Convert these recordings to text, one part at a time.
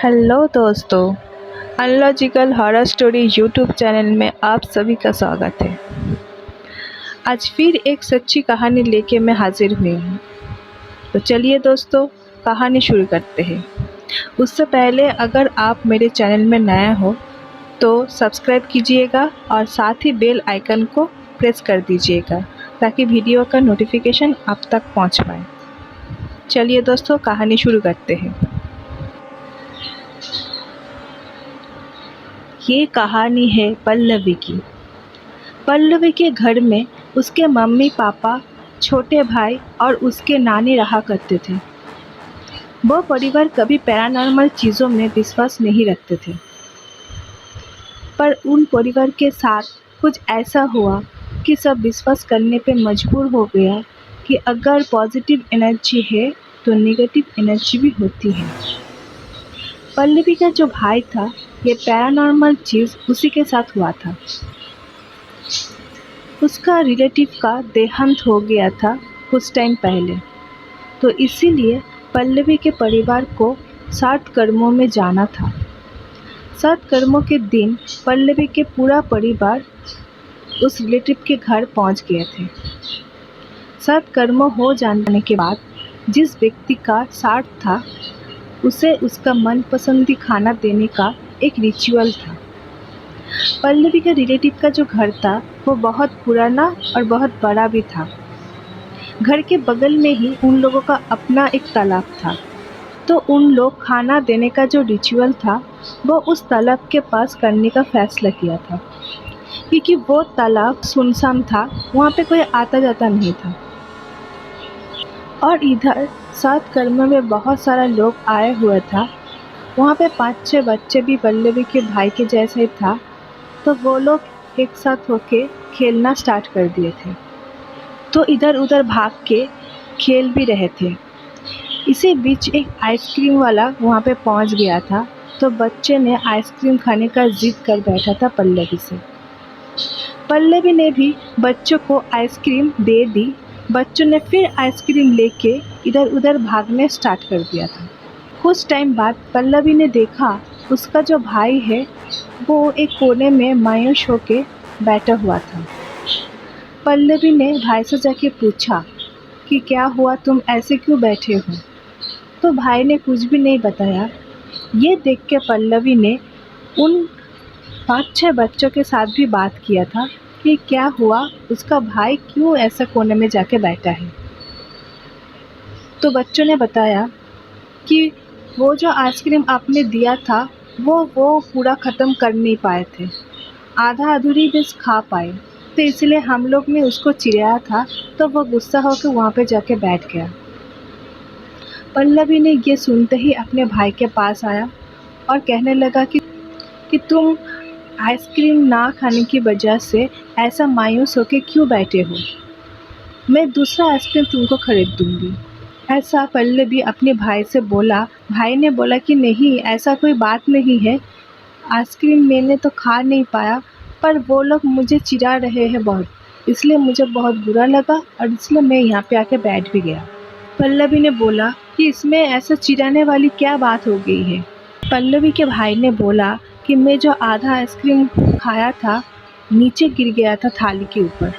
Hello दोस्तों, analogical horror story YouTube channel में आप सभी का स्वागत है। आज फिर एक सच्ची कहानी लेके मैं हाजिर हुई हूँ। तो चलिए दोस्तों, कहानी शुरू करते हैं। उससे पहले अगर आप मेरे चैनल में नए हो तो सब्सक्राइब कीजिएगा और साथ ही बेल आइकन को प्रेस कर दीजिएगा ताकि वीडियो का नोटिफिकेशन आप तक पहुँच पाए। चलिए दोस्तों, कहानी शुरू करते हैं। ये कहानी है पल्लवी की। पल्लवी के घर में उसके मम्मी पापा, छोटे भाई और उसके नानी रहा करते थे। वो परिवार कभी पैरानॉर्मल चीज़ों में विश्वास नहीं रखते थे, पर उन परिवार के साथ कुछ ऐसा हुआ कि सब विश्वास करने पे मजबूर हो गया कि अगर पॉजिटिव एनर्जी है तो नेगेटिव एनर्जी भी होती है। पल्लवी का जो भाई था, ये पैरानॉर्मल चीज़ उसी के साथ हुआ था। उसका रिलेटिव का देहांत हो गया था कुछ टाइम पहले, तो इसीलिए पल्लवी के परिवार को 7 कर्मों में जाना था। 7 कर्मों के दिन पल्लवी के पूरा परिवार उस रिलेटिव के घर पहुंच गए थे। 7 कर्मों हो जाने के बाद जिस व्यक्ति का श्राद्ध था, उसे उसका मनपसंदी खाना देने का एक रिचुअल था। पल्लवी के रिलेटिव का जो घर था वो बहुत पुराना और बहुत बड़ा भी था। घर के बगल में ही उन लोगों का अपना एक तालाब था, तो उन लोग खाना देने का जो रिचुअल था वो उस तालाब के पास करने का फैसला किया था, क्योंकि वो तालाब सुनसान था, वहाँ पे कोई आता जाता नहीं था। और इधर 7 कर्म में बहुत सारा लोग आए हुए था। वहाँ पे 5-6 बच्चे भी पल्लवी के भाई के जैसे ही था, तो वो लोग एक साथ होके खेलना स्टार्ट कर दिए थे, तो इधर उधर भाग के खेल भी रहे थे। इसी बीच एक आइसक्रीम वाला वहाँ पे पहुँच गया था, तो बच्चे ने आइसक्रीम खाने का जिद कर बैठा था पल्लवी से। पल्लवी ने भी बच्चों को आइसक्रीम दे दी। बच्चों ने फिर आइसक्रीम लेके इधर उधर भागने स्टार्ट कर दिया था। कुछ टाइम बाद पल्लवी ने देखा उसका जो भाई है वो एक कोने में मायूस होके बैठा हुआ था। पल्लवी ने भाई से जाके पूछा कि क्या हुआ, तुम ऐसे क्यों बैठे हो? तो भाई ने कुछ भी नहीं बताया। ये देख के पल्लवी ने उन 5-6 बच्चों के साथ भी बात किया था कि क्या हुआ, उसका भाई क्यों ऐसा कोने में जाके बैठा है। तो बच्चों ने बताया कि वो जो आइसक्रीम आपने दिया था वो पूरा ख़त्म कर नहीं पाए थे, आधा अधूरी बस खा पाए, तो इसलिए हम लोग ने उसको चिढ़ाया था, तो वो गुस्सा होकर वहाँ पे जाके बैठ गया। पल्लवी ने ये सुनते ही अपने भाई के पास आया और कहने लगा कि तुम आइसक्रीम ना खाने की वजह से ऐसा मायूस होकर क्यों बैठे हो? मैं दूसरा आइसक्रीम तुमको खरीद दूँगी। ऐसा पल्लवी अपने भाई से बोला। भाई ने बोला कि नहीं, ऐसा कोई बात नहीं है, आइसक्रीम मैंने तो खा नहीं पाया, पर वो लोग मुझे चिढ़ा रहे हैं बहुत, इसलिए मुझे बहुत बुरा लगा और इसलिए मैं यहाँ पे आके बैठ भी गया। पल्लवी ने बोला कि इसमें ऐसा चिढ़ाने वाली क्या बात हो गई है? पल्लवी के भाई ने बोला कि मैं जो आधा आइसक्रीम खाया था नीचे गिर गया था थाली के ऊपर,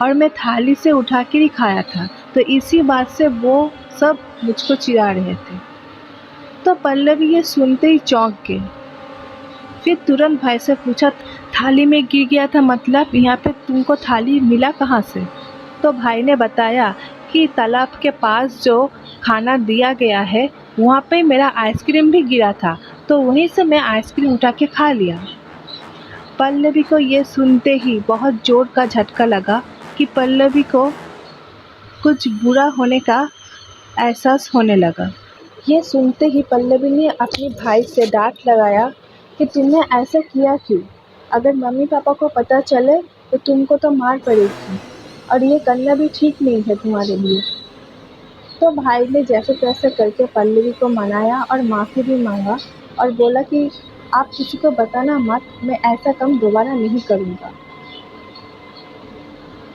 और मैं थाली से उठा के ही खाया था, तो इसी बात से वो सब मुझको चिढ़ा रहे थे। तो पल्लवी ये सुनते ही चौंक गई। फिर तुरंत भाई से पूछा, थाली में गिर गया था मतलब यहाँ पे तुमको थाली मिला कहाँ से? तो भाई ने बताया कि तालाब के पास जो खाना दिया गया है वहाँ पे मेरा आइसक्रीम भी गिरा था, तो वहीं से मैं आइसक्रीम उठा के खा लिया। पल्लवी को ये सुनते ही बहुत ज़ोर का झटका लगा कि पल्लवी को कुछ बुरा होने का एहसास होने लगा। ये सुनते ही पल्लवी ने अपने भाई से डांट लगाया कि तुमने ऐसा किया क्यों? अगर मम्मी पापा को पता चले तो तुमको तो मार पड़ेगी, और ये करना भी ठीक नहीं है तुम्हारे लिए। तो भाई ने जैसे तैसे करके पल्लवी को मनाया और माफ़ी भी मांगा और बोला कि आप किसी को बताना मत, मैं ऐसा काम दोबारा नहीं करूँगा।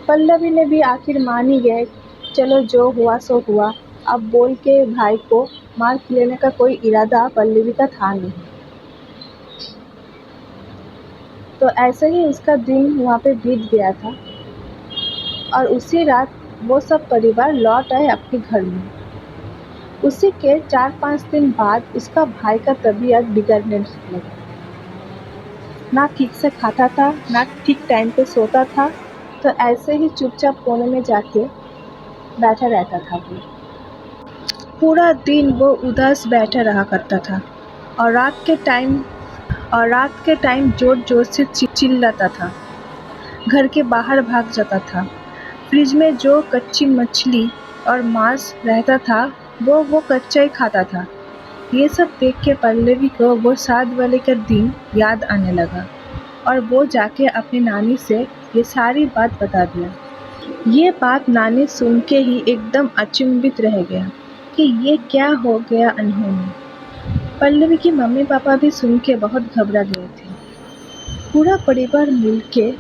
पल्लवी ने भी आखिर मान ही गए, चलो जो हुआ सो हुआ, अब बोल के भाई को मार लेने का कोई इरादा पल्लवी का था नहीं। तो ऐसे ही उसका दिन वहाँ पे बीत गया था और उसी रात वो सब परिवार लौट आए अपने घर में। उसी के 4-5 दिन बाद उसका भाई का तबीयत बिगड़ने लगा। ना ठीक से खाता था, ना ठीक टाइम पे सोता था, तो ऐसे ही चुपचाप कोने में जाके बैठा रहता था वो। पूरा दिन वो उदास बैठा रहा करता था और रात के टाइम जोर-जोर से चिल्लाता था। घर के बाहर भाग जाता था। फ्रिज में जो कच्ची मछली और मांस रहता था वो कच्चा ही खाता था। ये सब देख के पल्लवी को वो 7 वाले का दिन याद आने लगा और वो जाके अपनी नानी से ये सारी बात बता दिया। ये बात नानी सुन के ही एकदम अचंभित रह गया कि ये क्या हो गया अनहोनी। पल्लवी की मम्मी पापा भी सुन के बहुत घबरा गए थे। पूरा परिवार मिलके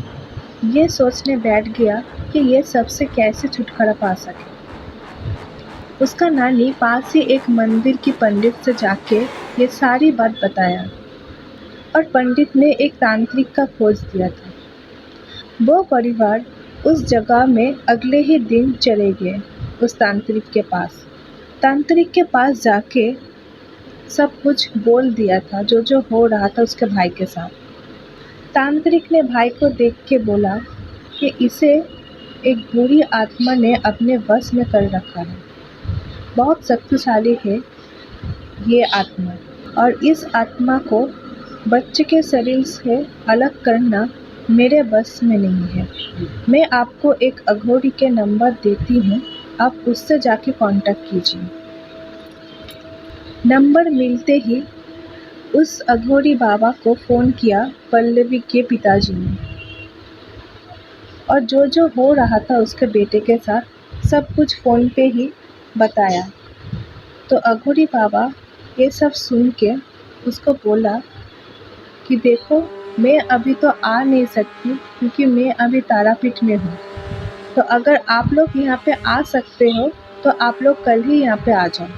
ये सोचने बैठ गया कि ये सबसे कैसे छुटकारा पा सके। उसका नानी पास ही एक मंदिर की पंडित से जाके ये सारी बात बताया और पंडित ने एक तांत्रिक का खोज दिया था। वो परिवार उस जगह में अगले ही दिन चले गए उस तांत्रिक के पास। तांत्रिक के पास जाके सब कुछ बोल दिया था जो हो रहा था उसके भाई के साथ। तांत्रिक ने भाई को देख के बोला कि इसे एक बुरी आत्मा ने अपने वश में कर रखा है। बहुत शक्तिशाली है ये आत्मा और इस आत्मा को बच्चे के शरीर से अलग करना मेरे बस में नहीं है। मैं आपको एक अघोरी के नंबर देती हूँ, आप उससे जाके कांटेक्ट कीजिए। नंबर मिलते ही उस अघोरी बाबा को फ़ोन किया पल्लवी के पिताजी ने और जो हो रहा था उसके बेटे के साथ सब कुछ फ़ोन पे ही बताया। तो अघोरी बाबा ये सब सुन के उसको बोला कि देखो मैं अभी तो आ नहीं सकती क्योंकि मैं अभी तारापीठ में हूँ। तो अगर आप लोग यहाँ पे आ सकते हो तो आप लोग कल ही यहाँ पे आ जाओ।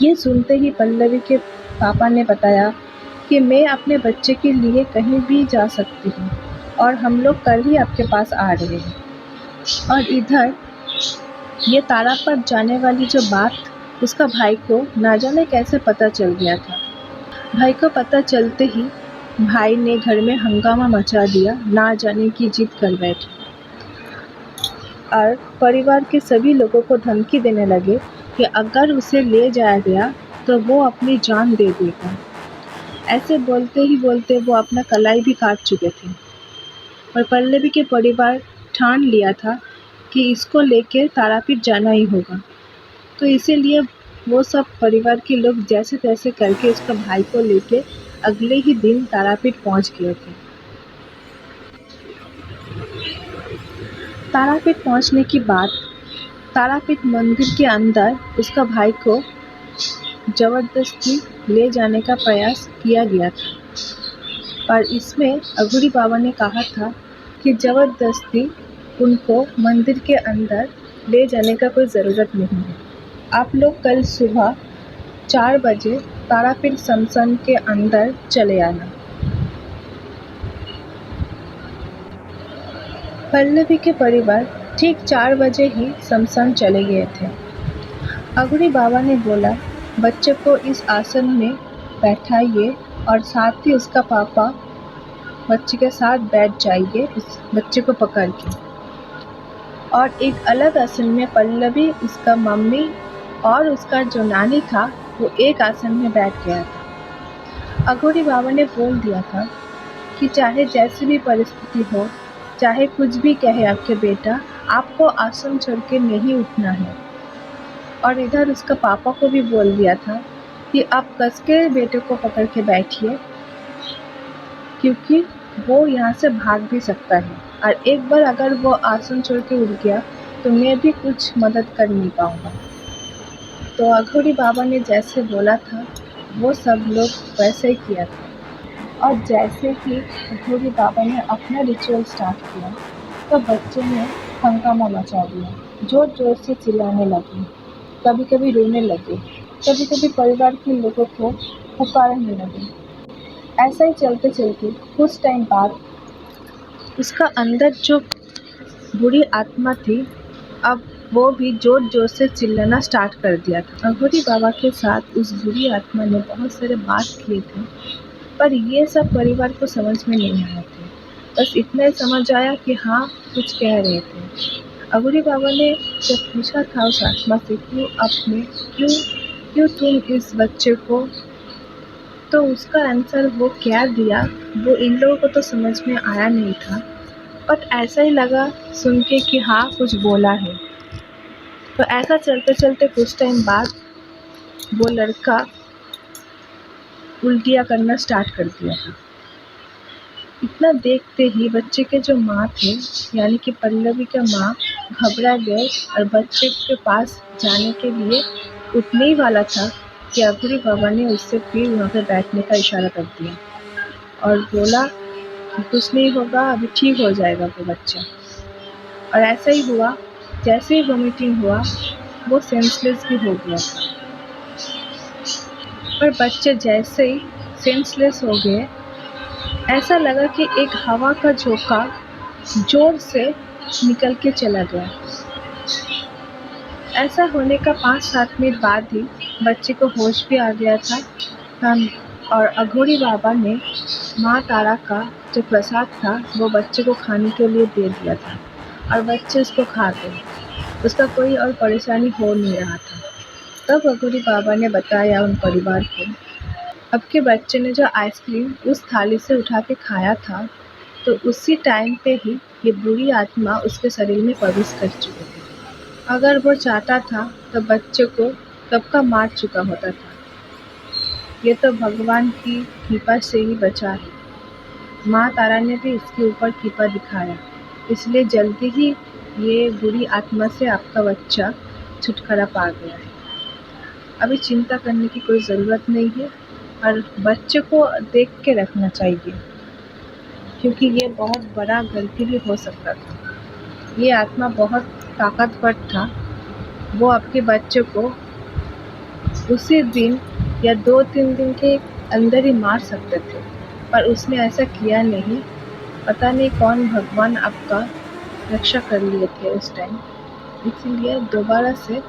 ये सुनते ही पल्लवी के पापा ने बताया कि मैं अपने बच्चे के लिए कहीं भी जा सकती हूँ और हम लोग कल ही आपके पास आ रहे हैं। और इधर ये तारापीठ जाने वाली जो बात उसका भाई को ना जाने कैसे पता चल गया था। भाई को पता चलते ही भाई ने घर में हंगामा मचा दिया, ना जाने की जिद कर बैठे और परिवार के सभी लोगों को धमकी देने लगे कि अगर उसे ले जाया गया तो वो अपनी जान दे देगा। ऐसे बोलते ही बोलते वो अपना कलाई भी काट चुके थे और पल्लवी के परिवार ठान लिया था कि इसको लेके तारापीठ जाना ही होगा। तो इसीलिए वो सब परिवार के लोग जैसे तैसे करके उसका भाई को लेके अगले ही दिन तारापीठ पहुंच गए थे। तारापीठ पहुंचने के बाद तारापीठ मंदिर के अंदर उसका भाई को जबरदस्ती ले जाने का प्रयास किया गया था, पर इसमें अघोरी बाबा ने कहा था कि जबरदस्ती उनको मंदिर के अंदर ले जाने का कोई ज़रूरत नहीं है। आप लोग कल सुबह 4 बजे तारापीठ शमशान के अंदर चले आना। पल्लवी के परिवार ठीक 4 बजे ही शमशान चले गए थे। अघोरी बाबा ने बोला बच्चे को इस आसन में बैठाइए और साथ ही उसका पापा बच्चे के साथ बैठ जाइए उस बच्चे को पकड़ के। और एक अलग आसन में पल्लवी, उसका मम्मी और उसका जो नानी था वो एक आसन में बैठ गया था। अघोरी बाबा ने बोल दिया था कि चाहे जैसी भी परिस्थिति हो, चाहे कुछ भी कहे आपके बेटा, आपको आसन छोड़ के नहीं उठना है। और इधर उसका पापा को भी बोल दिया था कि आप कस के बेटे को पकड़ के बैठिए क्योंकि वो यहाँ से भाग भी सकता है और एक बार अगर वो आसन छोड़ के उठ गया तो मैं भी कुछ मदद कर नहीं पाऊँगा। तो अघोरी बाबा ने जैसे बोला था वो सब लोग वैसे ही किया था और जैसे ही अघोरी बाबा ने अपना रिचुअल स्टार्ट किया तो बच्चे ने हंगामा मचा दिया, जोर जोर से चिल्लाने लगे, कभी कभी रोने लगे कभी कभी परिवार के लोगों को पुकारने लगे। ऐसा ही चलते चलते कुछ टाइम बाद उसका अंदर जो बुरी आत्मा थी, अब वो भी जोर जोर से चिल्लाना स्टार्ट कर दिया था। अघोरी बाबा के साथ उस बुरी आत्मा ने बहुत सारे बात किए थे, पर ये सब परिवार को समझ में नहीं आए थे। बस इतना ही समझ आया कि हाँ, कुछ कह रहे थे। अघोरी बाबा ने जब पूछा था उस आत्मा से क्यों क्यों तुम इस बच्चे को, तो उसका आंसर वो क्या दिया वो इन लोगों को तो समझ में आया नहीं था, बट ऐसा ही लगा सुन के कि हाँ, कुछ बोला है। तो ऐसा चलते चलते कुछ टाइम बाद वो लड़का उल्टियाँ करना स्टार्ट कर दिया था। इतना देखते ही बच्चे के जो माँ थे, यानी कि पल्लवी के माँ, घबरा गए और बच्चे के पास जाने के लिए उठने ही वाला था कि अघोरी बाबा ने उससे फिर वहाँ पे बैठने का इशारा कर दिया और बोला कि कुछ नहीं होगा, अभी ठीक हो जाएगा वो बच्चा। और ऐसा ही हुआ। जैसे ही वॉमिटिंग हुआ वो सेंसलेस भी हो गया था। पर बच्चे जैसे ही सेंसलेस हो गए, ऐसा लगा कि एक हवा का झोंका जोर से निकल के चला गया। ऐसा होने का 5-7 मिनट बाद ही बच्चे को होश भी आ गया था। और अघोरी बाबा ने माँ तारा का जो प्रसाद था वो बच्चे को खाने के लिए दे दिया था और बच्चे उसको खा गए। उसका कोई और परेशानी हो नहीं रहा था। तब अघोरी बाबा ने बताया उन परिवार को, अब के बच्चे ने जो आइसक्रीम उस थाली से उठा के खाया था, तो उसी टाइम पे ही ये बुरी आत्मा उसके शरीर में प्रवेश कर चुकी थी। अगर वो चाहता था तो बच्चे को कब का मार चुका होता था। ये तो भगवान की कृपा से ही बचा है। माँ तारा ने भी इसके ऊपर कृपा दिखाया, इसलिए जल्दी ही ये बुरी आत्मा से आपका बच्चा छुटकारा पा गया है। अभी चिंता करने की कोई ज़रूरत नहीं है और बच्चे को देख के रखना चाहिए, क्योंकि ये बहुत बड़ा गलती भी हो सकता था। ये आत्मा बहुत ताकतवर था। वो आपके बच्चे को उसी दिन या 2-3 दिन के अंदर ही मार सकते थे, पर उसने ऐसा किया नहीं। पता नहीं कौन भगवान आपका रक्षा कर लिए थे उस टाइम। इसीलिए दोबारा से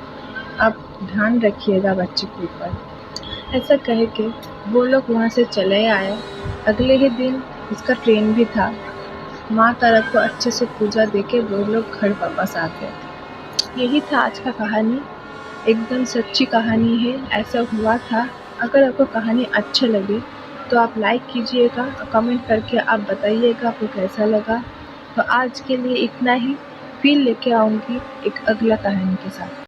आप ध्यान रखिएगा बच्चे के ऊपर। ऐसा कह के वो लोग वहाँ से चले आए। अगले ही दिन उसका ट्रेन भी था। माँ तारा को अच्छे से पूजा देके वो लोग घर वापस आ गए। यही था आज का कहानी। एकदम सच्ची कहानी है, ऐसा हुआ था। अगर आपको कहानी अच्छा लगे तो आप लाइक कीजिएगा और कमेंट करके आप बताइएगा आपको कैसा लगा। तो आज के लिए इतना ही, फिर लेके आऊँगी एक अगला कहानी के साथ।